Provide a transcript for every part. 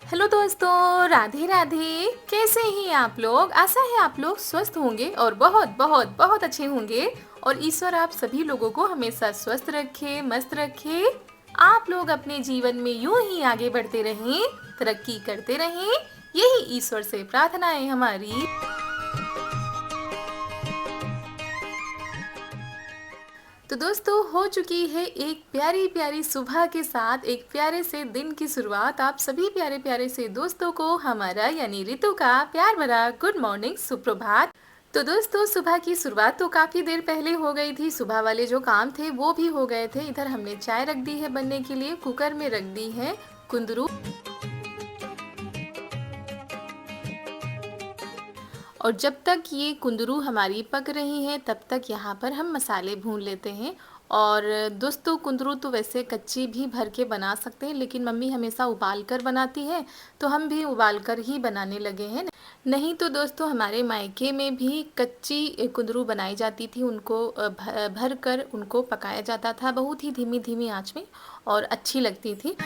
Hello दोस्तों, राधे राधे। कैसे हैं आप लोग? आशा है आप लोग स्वस्थ होंगे और बहुत बहुत बहुत अच्छे होंगे। और ईश्वर आप सभी लोगों को हमेशा स्वस्थ रखे, मस्त रखे। आप लोग अपने जीवन में यूं ही आगे बढ़ते रहें, तरक्की करते रहें। यही ईश्वर से प्रार्थना है हमारी। तो दोस्तों, हो चुकी है एक प्यारी प्यारी सुबह के साथ एक प्यारे से दिन की शुरुआत। आप सभी प्यारे प्यारे से दोस्तों को हमारा यानी रितु का प्यार भरा गुड मॉर्निंग, सुप्रभात। तो दोस्तों, सुबह की शुरुआत तो काफ़ी देर पहले हो गई थी। सुबह वाले जो काम थे वो भी हो गए थे। इधर हमने चाय रख दी है बनने के लिए, कुकर में रख दी है कुंदरू। और जब तक ये कुंदरू हमारी पक रही हैं तब तक यहाँ पर हम मसाले भून लेते हैं। और दोस्तों, कुंदरू तो वैसे कच्ची भी भर के बना सकते हैं, लेकिन मम्मी हमेशा उबाल कर बनाती है तो हम भी उबाल कर ही बनाने लगे हैं। नहीं तो दोस्तों, हमारे मायके में भी कच्ची कुंदरू बनाई जाती थी। उनको भर कर उनको पकाया जाता था बहुत ही धीमी धीमी आंच में, और अच्छी लगती थी।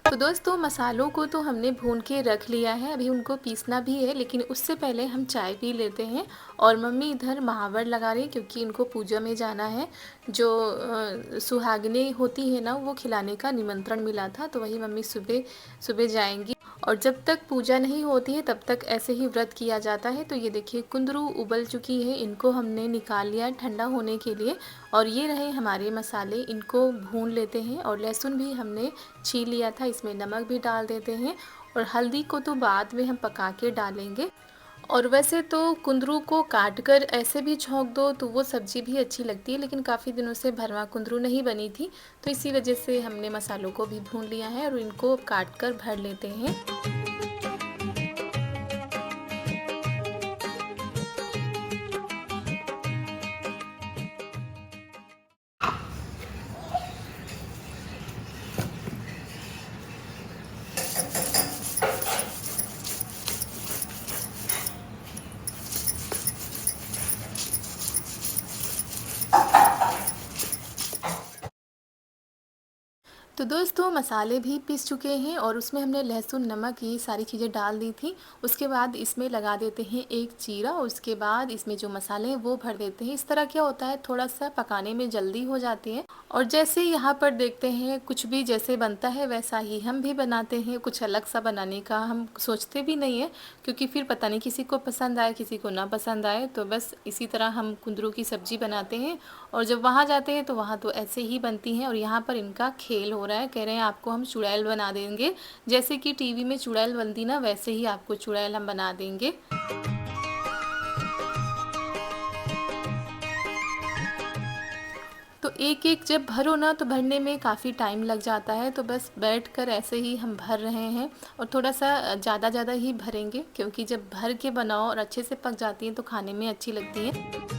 तो दोस्तों, मसालों को तो हमने भून के रख लिया है, अभी उनको पीसना भी है, लेकिन उससे पहले हम चाय पी लेते हैं। और मम्मी इधर महावर लगा रही है क्योंकि इनको पूजा में जाना है। जो सुहागिनें होती है ना, वो खिलाने का निमंत्रण मिला था, तो वही मम्मी सुबह सुबह जाएंगी। और जब तक पूजा नहीं होती है तब तक ऐसे ही व्रत किया जाता है। तो ये देखिए, कुंदरू उबल चुकी है, इनको हमने निकाल लिया ठंडा होने के लिए। और ये रहे हमारे मसाले, इनको भून लेते हैं। और लहसुन भी हमने छील लिया था, इसमें नमक भी डाल देते हैं। और हल्दी को तो बाद में हम पका के डालेंगे। और वैसे तो कुंदरू को काट कर ऐसे भी छौंक दो तो वो सब्ज़ी भी अच्छी लगती है, लेकिन काफ़ी दिनों से भरवा कुंदरू नहीं बनी थी, तो इसी वजह से हमने मसालों को भी भून लिया है और इनको काट कर भर लेते हैं। तो दोस्तों, मसाले भी पीस चुके हैं और उसमें हमने लहसुन, नमक, ये सारी चीज़ें डाल दी थी। उसके बाद इसमें लगा देते हैं एक जीरा, और उसके बाद इसमें जो मसाले हैं वो भर देते हैं। इस तरह क्या होता है, थोड़ा सा पकाने में जल्दी हो जाती है। और जैसे यहाँ पर देखते हैं, कुछ भी जैसे बनता है वैसा ही हम भी बनाते हैं। कुछ अलग सा बनाने का हम सोचते भी नहीं है, क्योंकि फिर पता नहीं किसी को पसंद आए किसी को ना पसंद आए। तो बस इसी तरह हम कुंदरू की सब्ज़ी बनाते हैं। और जब वहाँ जाते हैं तो वहाँ तो ऐसे ही बनती हैं। और यहाँ पर इनका खेल हो रहा है, कह रहे हैं आपको हम चुड़ैल बना देंगे। जैसे कि टीवी में चुड़ैल बनती ना, वैसे ही आपको चुड़ैल हम बना देंगे। तो एक एक जब भरो ना, तो भरने में काफ़ी टाइम लग जाता है। तो बस बैठकर ऐसे ही हम भर रहे हैं। और थोड़ा सा ज़्यादा ही भरेंगे, क्योंकि जब भर के बनाओ और अच्छे से पक जाती हैं तो खाने में अच्छी लगती है।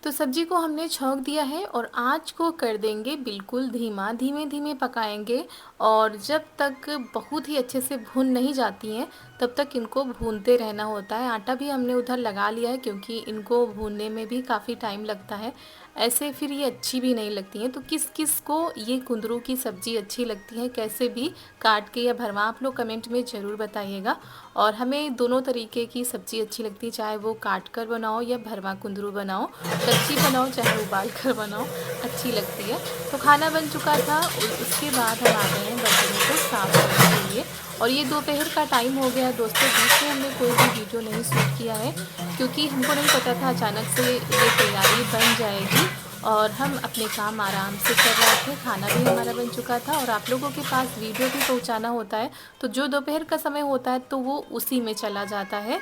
तो सब्जी को हमने छौंक दिया है और आँच को कर देंगे बिल्कुल धीमा, धीमे धीमे पकाएंगे। और जब तक बहुत ही अच्छे से भून नहीं जाती हैं तब तक इनको भूनते रहना होता है। आटा भी हमने उधर लगा लिया है, क्योंकि इनको भूनने में भी काफ़ी टाइम लगता है। ऐसे फिर ये अच्छी भी नहीं लगती हैं। तो किस किस को ये कुंदरू की सब्ज़ी अच्छी लगती है, कैसे भी काट के या भरवा, आप लोग कमेंट में ज़रूर बताइएगा। और हमें दोनों तरीके की सब्ज़ी अच्छी लगती है, चाहे वो काट कर बनाओ या भरवा कुंदरू बनाओ, कच्ची बनाओ चाहे उबाल कर बनाओ, अच्छी लगती है। तो खाना बन चुका था और उसके बाद हम आ गए हैं बर्तनों को साफ़ करने के लिए। और ये दोपहर का टाइम हो गया दोस्तों। बीच में हमने कोई भी वीडियो नहीं शूट किया है, क्योंकि हमको नहीं पता था अचानक से ये तैयारी बन जाएगी। और हम अपने काम आराम से कर रहे थे, खाना भी हमारा बन चुका था और आप लोगों के पास वीडियो भी पहुंचाना होता है। तो जो दोपहर का समय होता है तो वो उसी में चला जाता है।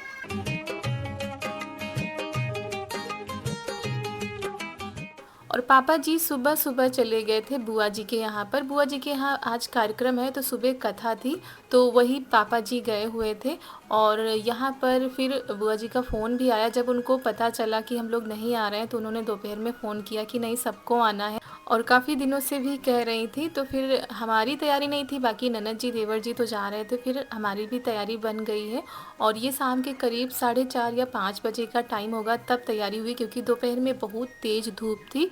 और और पापा जी सुबह सुबह चले गए थे बुआ जी के यहाँ पर। बुआ जी के यहाँ आज कार्यक्रम है तो सुबह कथा थी, तो वही पापा जी गए हुए थे। और यहाँ पर फिर बुआ जी का फ़ोन भी आया। जब उनको पता चला कि हम लोग नहीं आ रहे हैं तो उन्होंने दोपहर में फ़ोन किया कि नहीं सबको आना है, और काफ़ी दिनों से भी कह रही थी। तो फिर हमारी तैयारी नहीं थी, बाकी ननद जी देवर जी तो जा रहे थे, फिर हमारी भी तैयारी बन गई है। और ये शाम के करीब 4:30 या 5 बजे का टाइम होगा तब तैयारी हुई, क्योंकि दोपहर में बहुत तेज़ धूप थी।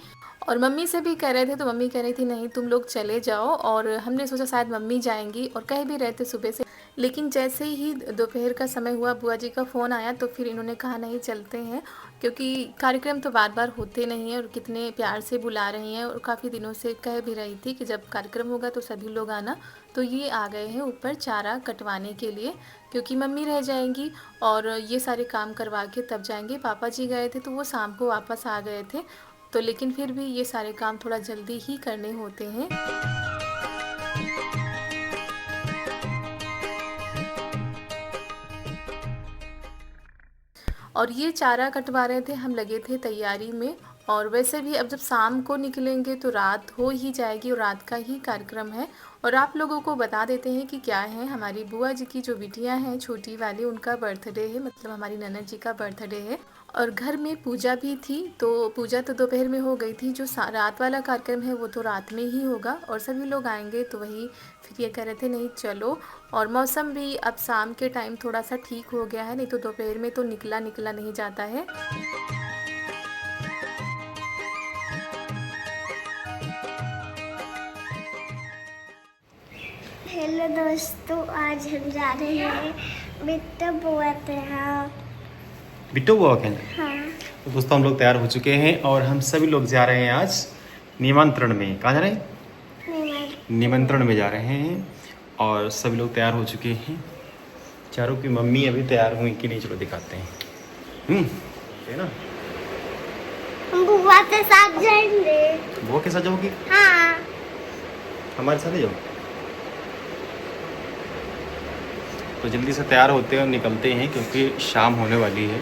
और मम्मी से भी कह रहे थे तो मम्मी कह रही थी नहीं तुम लोग चले जाओ, और हमने सोचा शायद मम्मी जाएंगी, और कह भी रहे थे सुबह से। लेकिन जैसे ही दोपहर का समय हुआ बुआ जी का फ़ोन आया तो फिर इन्होंने कहा नहीं चलते हैं, क्योंकि कार्यक्रम तो बार बार होते नहीं हैं और कितने प्यार से बुला रही हैं, और काफ़ी दिनों से कह भी रही थी कि जब कार्यक्रम होगा तो सभी लोग आना। तो ये आ गए हैं ऊपर चारा कटवाने के लिए, क्योंकि मम्मी रह जाएंगी और ये सारे काम करवा के तब जाएंगे। पापा जी गए थे तो वो शाम को वापस आ गए थे, तो लेकिन फिर भी ये सारे काम थोड़ा जल्दी ही करने होते हैं। और ये चारा कटवा रहे थे, हम लगे थे तैयारी में। और वैसे भी अब जब शाम को निकलेंगे तो रात हो ही जाएगी, और रात का ही कार्यक्रम है। और आप लोगों को बता देते हैं कि क्या है, हमारी बुआ जी की जो बिटियां हैं छोटी वाली, उनका बर्थडे है, मतलब हमारी ननद जी का बर्थडे है। और घर में पूजा भी थी, तो पूजा तो दोपहर में हो गई थी, जो रात वाला कार्यक्रम है वो तो रात में ही होगा। और सभी लोग आएंगे तो वही फिर ये कह रहे थे नहीं चलो। और मौसम भी अब शाम के टाइम थोड़ा सा ठीक हो गया है, नहीं तो दोपहर में तो निकला नहीं जाता है। हेलो दोस्तों, आज हम जा रहे हैं बिट्टू बुआ के यहाँ। बिट्टू बुआ के यहाँ? हाँ। तो दोस्तों हम लोग तैयार हो चुके हैं और हम सभी लोग जा रहे हैं आज निमंत्रण में। कहाँ जा रहे हैं? निमंत्रण में जा रहे हैं और सभी लोग तैयार हो चुके हैं। चारों की मम्मी अभी तैयार हुई कि नहीं, चलो दिखाते हैं। है ना, हम बुआ के साथ जाएंगे। बुआ के साथ जाओगी? हाँ। हमारे साथ ही जाओ। तो जल्दी से तैयार होते हैं और निकलते हैं क्योंकि शाम होने वाली है।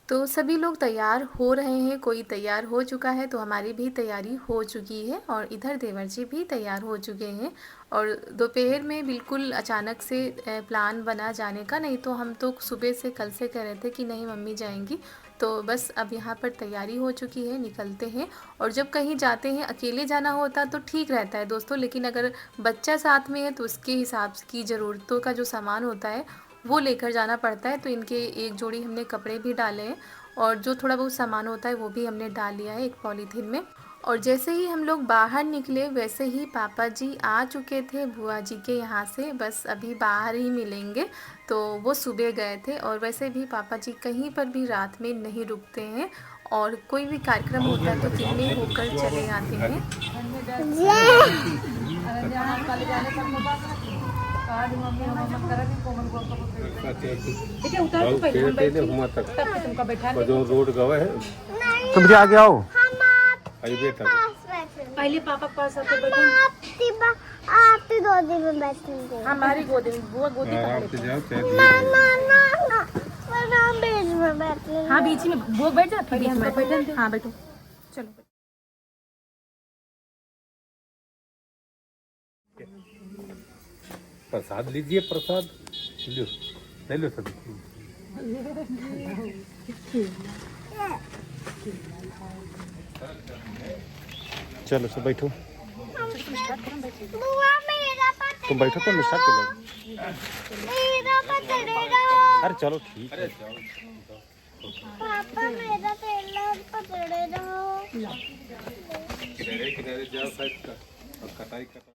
तो सभी लोग तैयार हो रहे हैं, कोई तैयार हो चुका है, तो हमारी भी तैयारी हो चुकी है। और इधर देवर जी भी तैयार हो चुके हैं। और दोपहर में बिल्कुल अचानक से प्लान बना जाने का, नहीं तो हम तो सुबह से कल से कह रहे थे कि नहीं मम्मी जाएंगी। तो बस अब यहाँ पर तैयारी हो चुकी है, निकलते हैं। और जब कहीं जाते हैं अकेले जाना होता तो ठीक रहता है दोस्तों, लेकिन अगर बच्चा साथ में है तो उसके हिसाब की ज़रूरतों का जो सामान होता है वो लेकर जाना पड़ता है। तो इनके एक जोड़ी हमने कपड़े भी डाले हैं, और जो थोड़ा बहुत सामान होता है वो भी हमने डाल लिया है एक पॉलीथीन में। और जैसे ही हम लोग बाहर निकले वैसे ही पापा जी आ चुके थे बुआ जी के यहाँ से, बस अभी बाहर ही मिलेंगे। तो वो सुबह गए थे, और वैसे भी पापा जी कहीं पर भी रात में नहीं रुकते हैं, और कोई भी कार्यक्रम होता है तो दिन में होकर चले आते हैं। रोड गवा है तुम भी आगे आओ। पहले पापा के पास आके बैठो। आपकी गोदी में बैठेंगे। हमारी गोदी में, बुआ गोदी में बीच में बैठेंगे। हाँ बीच में बुआ बैठ जा, फिर हम बैठेंगे। हाँ बैठो, चलो। प्रसाद लीजिए, प्रसाद लो, ले लो सभी। चलो सब बैठो, बुआ मेरा पकड़, तुम बैठो तो मिस्टर के लोग। मेरा पकड़ेगा। अरे चलो ठीक है। पापा मेरा पहला पकड़ेगा। किनारे जाओ साइड का और कटाई कटा।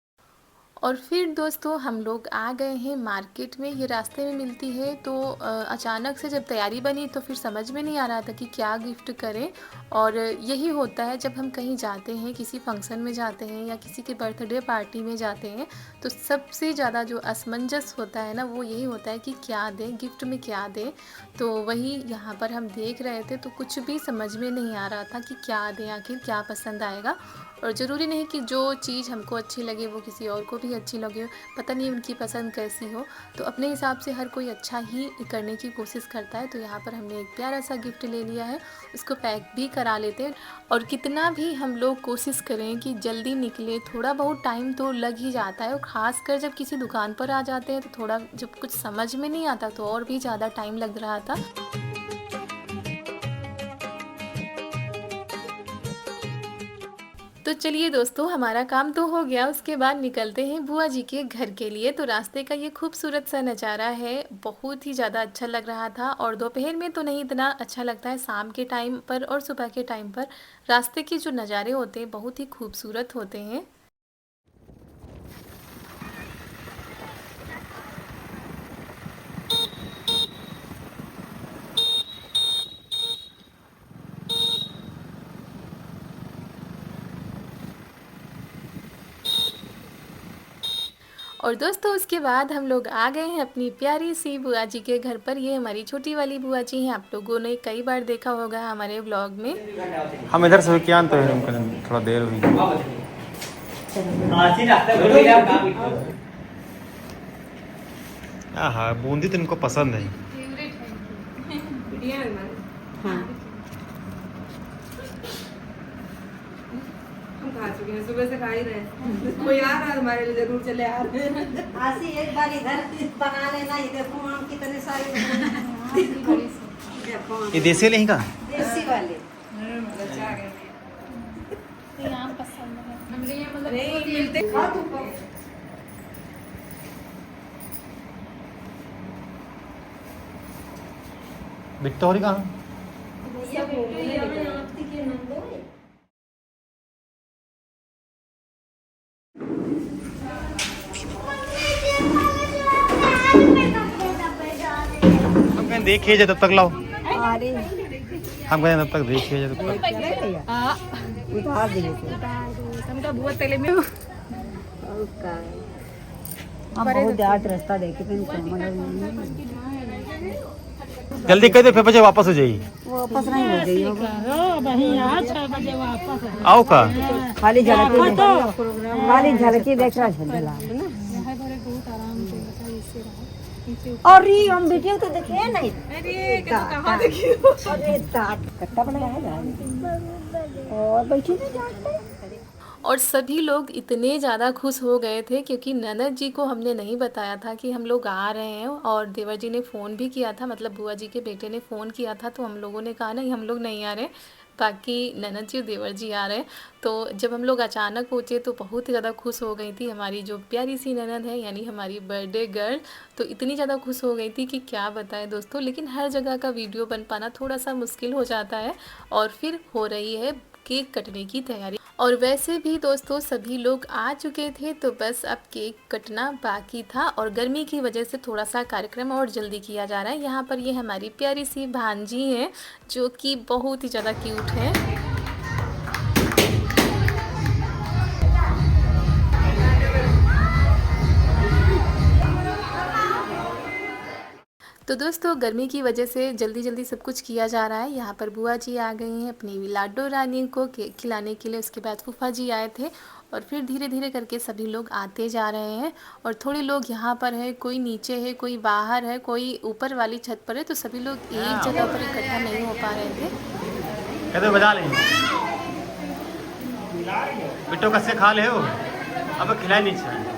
और फिर दोस्तों हम लोग आ गए हैं मार्केट में। ये रास्ते में मिलती है, तो अचानक से जब तैयारी बनी तो फिर समझ में नहीं आ रहा था कि क्या गिफ्ट करें। और यही होता है जब हम कहीं जाते हैं, किसी फंक्शन में जाते हैं या किसी के बर्थडे पार्टी में जाते हैं, तो सबसे ज़्यादा जो असमंजस होता है ना वो यही होता है कि क्या दें, गिफ्ट में क्या दें। तो वही यहाँ पर हम देख रहे थे, तो कुछ भी समझ में नहीं आ रहा था कि क्या दें, आखिर क्या पसंद आएगा। और ज़रूरी नहीं कि जो चीज़ हमको अच्छी लगे वो किसी और को भी भी अच्छी लगे, पता नहीं उनकी पसंद कैसी हो। तो अपने हिसाब से हर कोई अच्छा ही करने की कोशिश करता है। तो यहाँ पर हमने एक प्यारा सा गिफ्ट ले लिया है, उसको पैक भी करा लेते हैं। और कितना भी हम लोग कोशिश करें कि जल्दी निकले, थोड़ा बहुत टाइम तो लग ही जाता है। और ख़ासकर जब किसी दुकान पर आ जाते हैं तो थोड़ा जब कुछ समझ में नहीं आता तो और भी ज़्यादा टाइम लग रहा था। तो चलिए दोस्तों, हमारा काम तो हो गया। उसके बाद निकलते हैं बुआ जी के घर के लिए। तो रास्ते का ये खूबसूरत सा नज़ारा है, बहुत ही ज़्यादा अच्छा लग रहा था। और दोपहर में तो नहीं इतना अच्छा लगता है, शाम के टाइम पर और सुबह के टाइम पर रास्ते के जो नज़ारे होते हैं बहुत ही खूबसूरत होते हैं। और दोस्तों उसके बाद हम लोग आ गए हैं अपनी प्यारी सी बुआ जी के घर पर। ये हमारी छोटी वाली बुआ जी हैं, आप लोगों ने कई बार देखा होगा हमारे व्लॉग में। हम इधर से क्या तो थोड़ा देर हुई। हाँ, बूंदी तो इनको पसंद है। खा चुके हैं, सुबह से खा ही रहे। कोई आ रहा है हमारे लिए जरूर चले आ रहे हैं। आसी एक बार इधर बना लेना, ये देखो आम कितने सारे ये देसी नहीं का देसी वाले। आम पसंद है नहीं मिलते। विक्टोरी कहाँ? हम कहीं देखिए जब तक लाओ। हम कहें तब तक देखिए जब तक। उधार दिए हमका बुआ तेले में हम बहुत ज्यादा रास्ता देखे जल्दी कर दे, फिर बजे वापस हो जाइए। वापस नहीं हो गई आओ का खाली झलकी देख रहा है। और ये हम वीडियो तो देखे नहीं। अरे कहाँ देखिए। अरे कट्टा बनाया है और बैठी नहीं। और सभी लोग इतने ज़्यादा खुश हो गए थे क्योंकि ननद जी को हमने नहीं बताया था कि हम लोग आ रहे हैं। और देवर जी ने फ़ोन भी किया था, मतलब बुआ जी के बेटे ने फ़ोन किया था। तो हम लोगों ने कहा नहीं, हम लोग नहीं आ रहे, बाकी ननद जी और देवर जी आ रहे हैं। तो जब हम लोग अचानक पहुँचे तो बहुत ही ज़्यादा खुश हो गई थी हमारी जो प्यारी सी ननद है, यानी हमारी बर्थडे गर्ल। तो इतनी ज़्यादा खुश हो गई थी कि क्या बताएं दोस्तों। लेकिन हर जगह का वीडियो बन पाना थोड़ा सा मुश्किल हो जाता है। और फिर हो रही है केक कटने की तैयारी। और वैसे भी दोस्तों सभी लोग आ चुके थे, तो बस अब केक कटना बाकी था। और गर्मी की वजह से थोड़ा सा कार्यक्रम और जल्दी किया जा रहा है। यहाँ पर ये हमारी प्यारी सी भांजी हैं जो कि बहुत ही ज़्यादा क्यूट हैं। तो दोस्तों गर्मी की वजह से जल्दी जल्दी सब कुछ किया जा रहा है। यहाँ पर बुआ जी आ गई हैं अपनी लाडो रानी को केक खिलाने के लिए। उसके बाद फूफा जी आए थे और फिर धीरे धीरे करके सभी लोग आते जा रहे हैं। और थोड़े लोग यहाँ पर है, कोई नीचे है, कोई बाहर है, कोई ऊपर वाली छत पर है। तो सभी लोग एक जगह पर इकट्ठा नहीं हो पा रहे थे। कहते बजा लें बिट्टो कस्से खा ले हो, अब खिलाए नहीं चाहिए।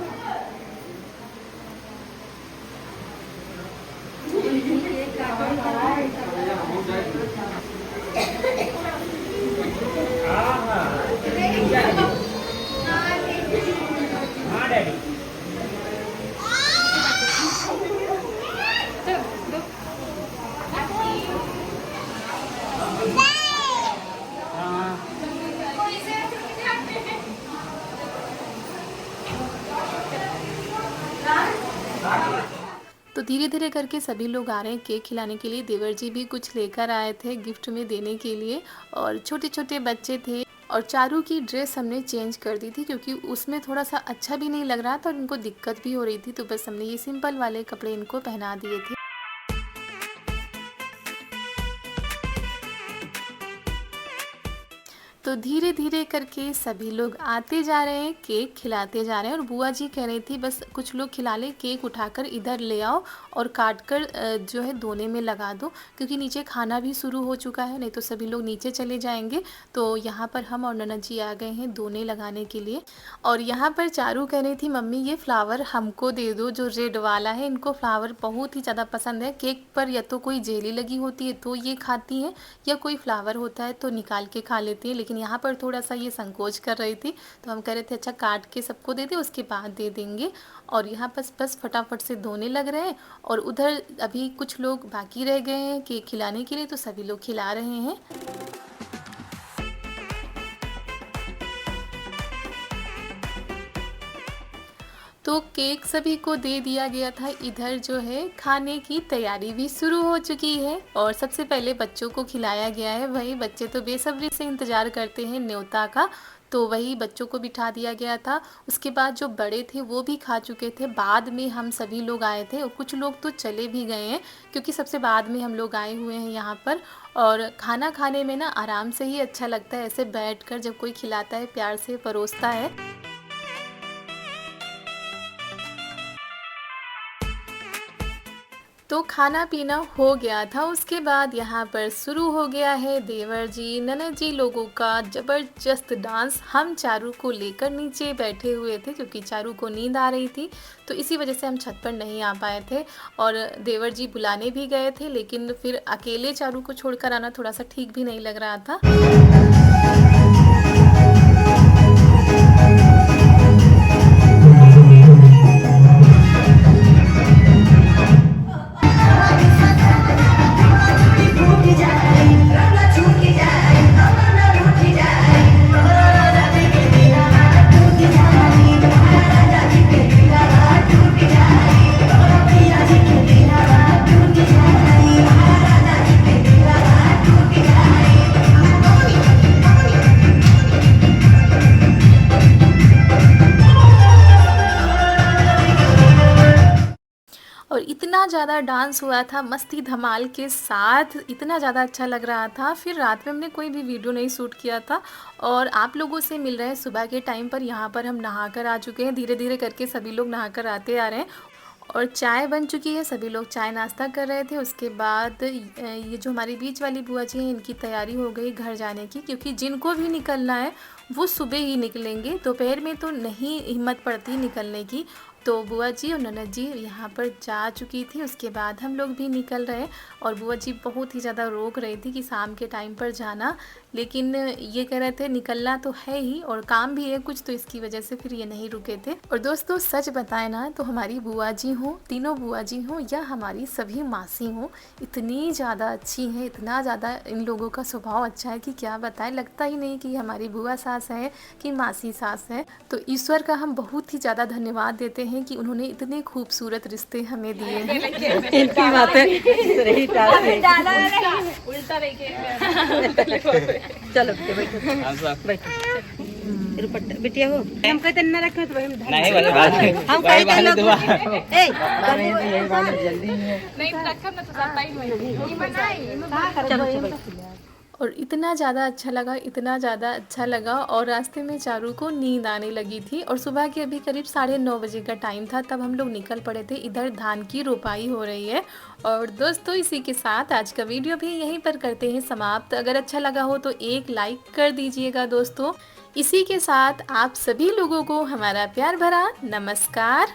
तो धीरे धीरे करके सभी लोग आ रहे हैं केक खिलाने के लिए। देवर जी भी कुछ लेकर आए थे गिफ्ट में देने के लिए। और छोटे छोटे बच्चे थे। और चारू की ड्रेस हमने चेंज कर दी थी क्योंकि उसमें थोड़ा सा अच्छा भी नहीं लग रहा था और इनको दिक्कत भी हो रही थी। तो बस हमने ये सिंपल वाले कपड़े इनको पहना दिए थे। तो तो धीरे धीरे करके सभी लोग आते जा रहे हैं, केक खिलाते जा रहे हैं। और बुआ जी कह रही थी बस कुछ लोग खिला ले, केक उठाकर इधर ले आओ और काट कर जो है दोने में लगा दो, क्योंकि नीचे खाना भी शुरू हो चुका है, नहीं तो सभी लोग नीचे चले जाएंगे। तो यहाँ पर हम और ननद जी आ गए हैं दोने लगाने के लिए। और यहाँ पर चारू कह रही थी मम्मी ये फ्लावर हमको दे दो, जो रेड वाला है। इनको फ्लावर बहुत ही ज़्यादा पसंद है। केक पर या तो कोई जेली लगी होती है तो ये खाती हैं, या कोई फ्लावर होता है तो निकाल के खा लेती है। लेकिन यहाँ पर थोड़ा सा ये संकोच कर रही थी, तो हम कह रहे थे अच्छा काट के सबको दे दे, उसके बाद दे देंगे। और यहाँ बस फटाफट से धोने लग रहे हैं। और उधर अभी कुछ लोग बाकी रह गए हैं केक खिलाने के लिए, तो सभी लोग खिला रहे हैं। तो केक सभी को दे दिया गया था। इधर जो है खाने की तैयारी भी शुरू हो चुकी है और सबसे पहले बच्चों को खिलाया गया है। वही बच्चे तो बेसब्री से इंतज़ार करते हैं न्योता का, तो वही बच्चों को बिठा दिया गया था। उसके बाद जो बड़े थे वो भी खा चुके थे। बाद में हम सभी लोग आए थे और कुछ लोग तो चले भी गए हैं, क्योंकि सबसे बाद में हम लोग आए हुए हैं यहाँ पर। और खाना खाने में ना आराम से ही अच्छा लगता है, ऐसे बैठकर जब कोई खिलाता है, प्यार से परोसता है। तो खाना पीना हो गया था। उसके बाद यहाँ पर शुरू हो गया है देवर जी ननद जी लोगों का ज़बरदस्त डांस। हम चारू को लेकर नीचे बैठे हुए थे, क्योंकि चारू को नींद आ रही थी, तो इसी वजह से हम छत पर नहीं आ पाए थे। और देवर जी बुलाने भी गए थे, लेकिन फिर अकेले चारू को छोड़कर आना थोड़ा सा ठीक भी नहीं लग रहा था। और इतना ज़्यादा डांस हुआ था मस्ती धमाल के साथ, इतना ज़्यादा अच्छा लग रहा था। फिर रात में हमने कोई भी वीडियो नहीं शूट किया था और आप लोगों से मिल रहे हैं सुबह के टाइम पर। यहाँ पर हम नहाकर आ चुके हैं, धीरे धीरे करके सभी लोग नहाकर आते आ रहे हैं। और चाय बन चुकी है, सभी लोग चाय नाश्ता कर रहे थे। उसके बाद ये जो हमारी बीच वाली बुआ जी हैं, इनकी तैयारी हो गई घर जाने की, क्योंकि जिनको भी निकलना है वो सुबह ही निकलेंगे, दोपहर में तो नहीं हिम्मत पड़ती निकलने की। तो बुआ जी और ननद जी यहाँ पर जा चुकी थी। उसके बाद हम लोग भी निकल रहे, और बुआ जी बहुत ही ज़्यादा रोक रही थी कि शाम के टाइम पर जाना, लेकिन ये कह रहे थे निकलना तो है ही और काम भी है कुछ, तो इसकी वजह से फिर ये नहीं रुके थे। और दोस्तों सच बताएं ना तो हमारी बुआ जी हों, तीनों बुआ जी हों या हमारी सभी मासी हों, इतनी ज़्यादा अच्छी हैं, इतना ज़्यादा इन लोगों का स्वभाव अच्छा है कि क्या बताएं। लगता ही नहीं कि हमारी बुआ सास है कि मासी सास है। तो ईश्वर का हम बहुत ही ज़्यादा धन्यवाद देते हैं कि उन्होंने इतने खूबसूरत रिश्ते हमें दिए हैं। इनकी बातें सही चलो बैठो बिटिया हो। हम कहते न रखे तो नहीं वाले बात हम कहते जल्दी नहीं रखम ना तो जाता ही नहीं। और इतना ज़्यादा अच्छा लगा, इतना ज़्यादा अच्छा लगा। और रास्ते में चारू को नींद आने लगी थी और सुबह के अभी करीब 9:30 बजे का टाइम था, तब हम लोग निकल पड़े थे। इधर धान की रोपाई हो रही है। और दोस्तों इसी के साथ आज का वीडियो भी यहीं पर करते हैं समाप्त। अगर अच्छा लगा हो तो एक लाइक कर दीजिएगा दोस्तों। इसी के साथ आप सभी लोगों को हमारा प्यार भरा नमस्कार।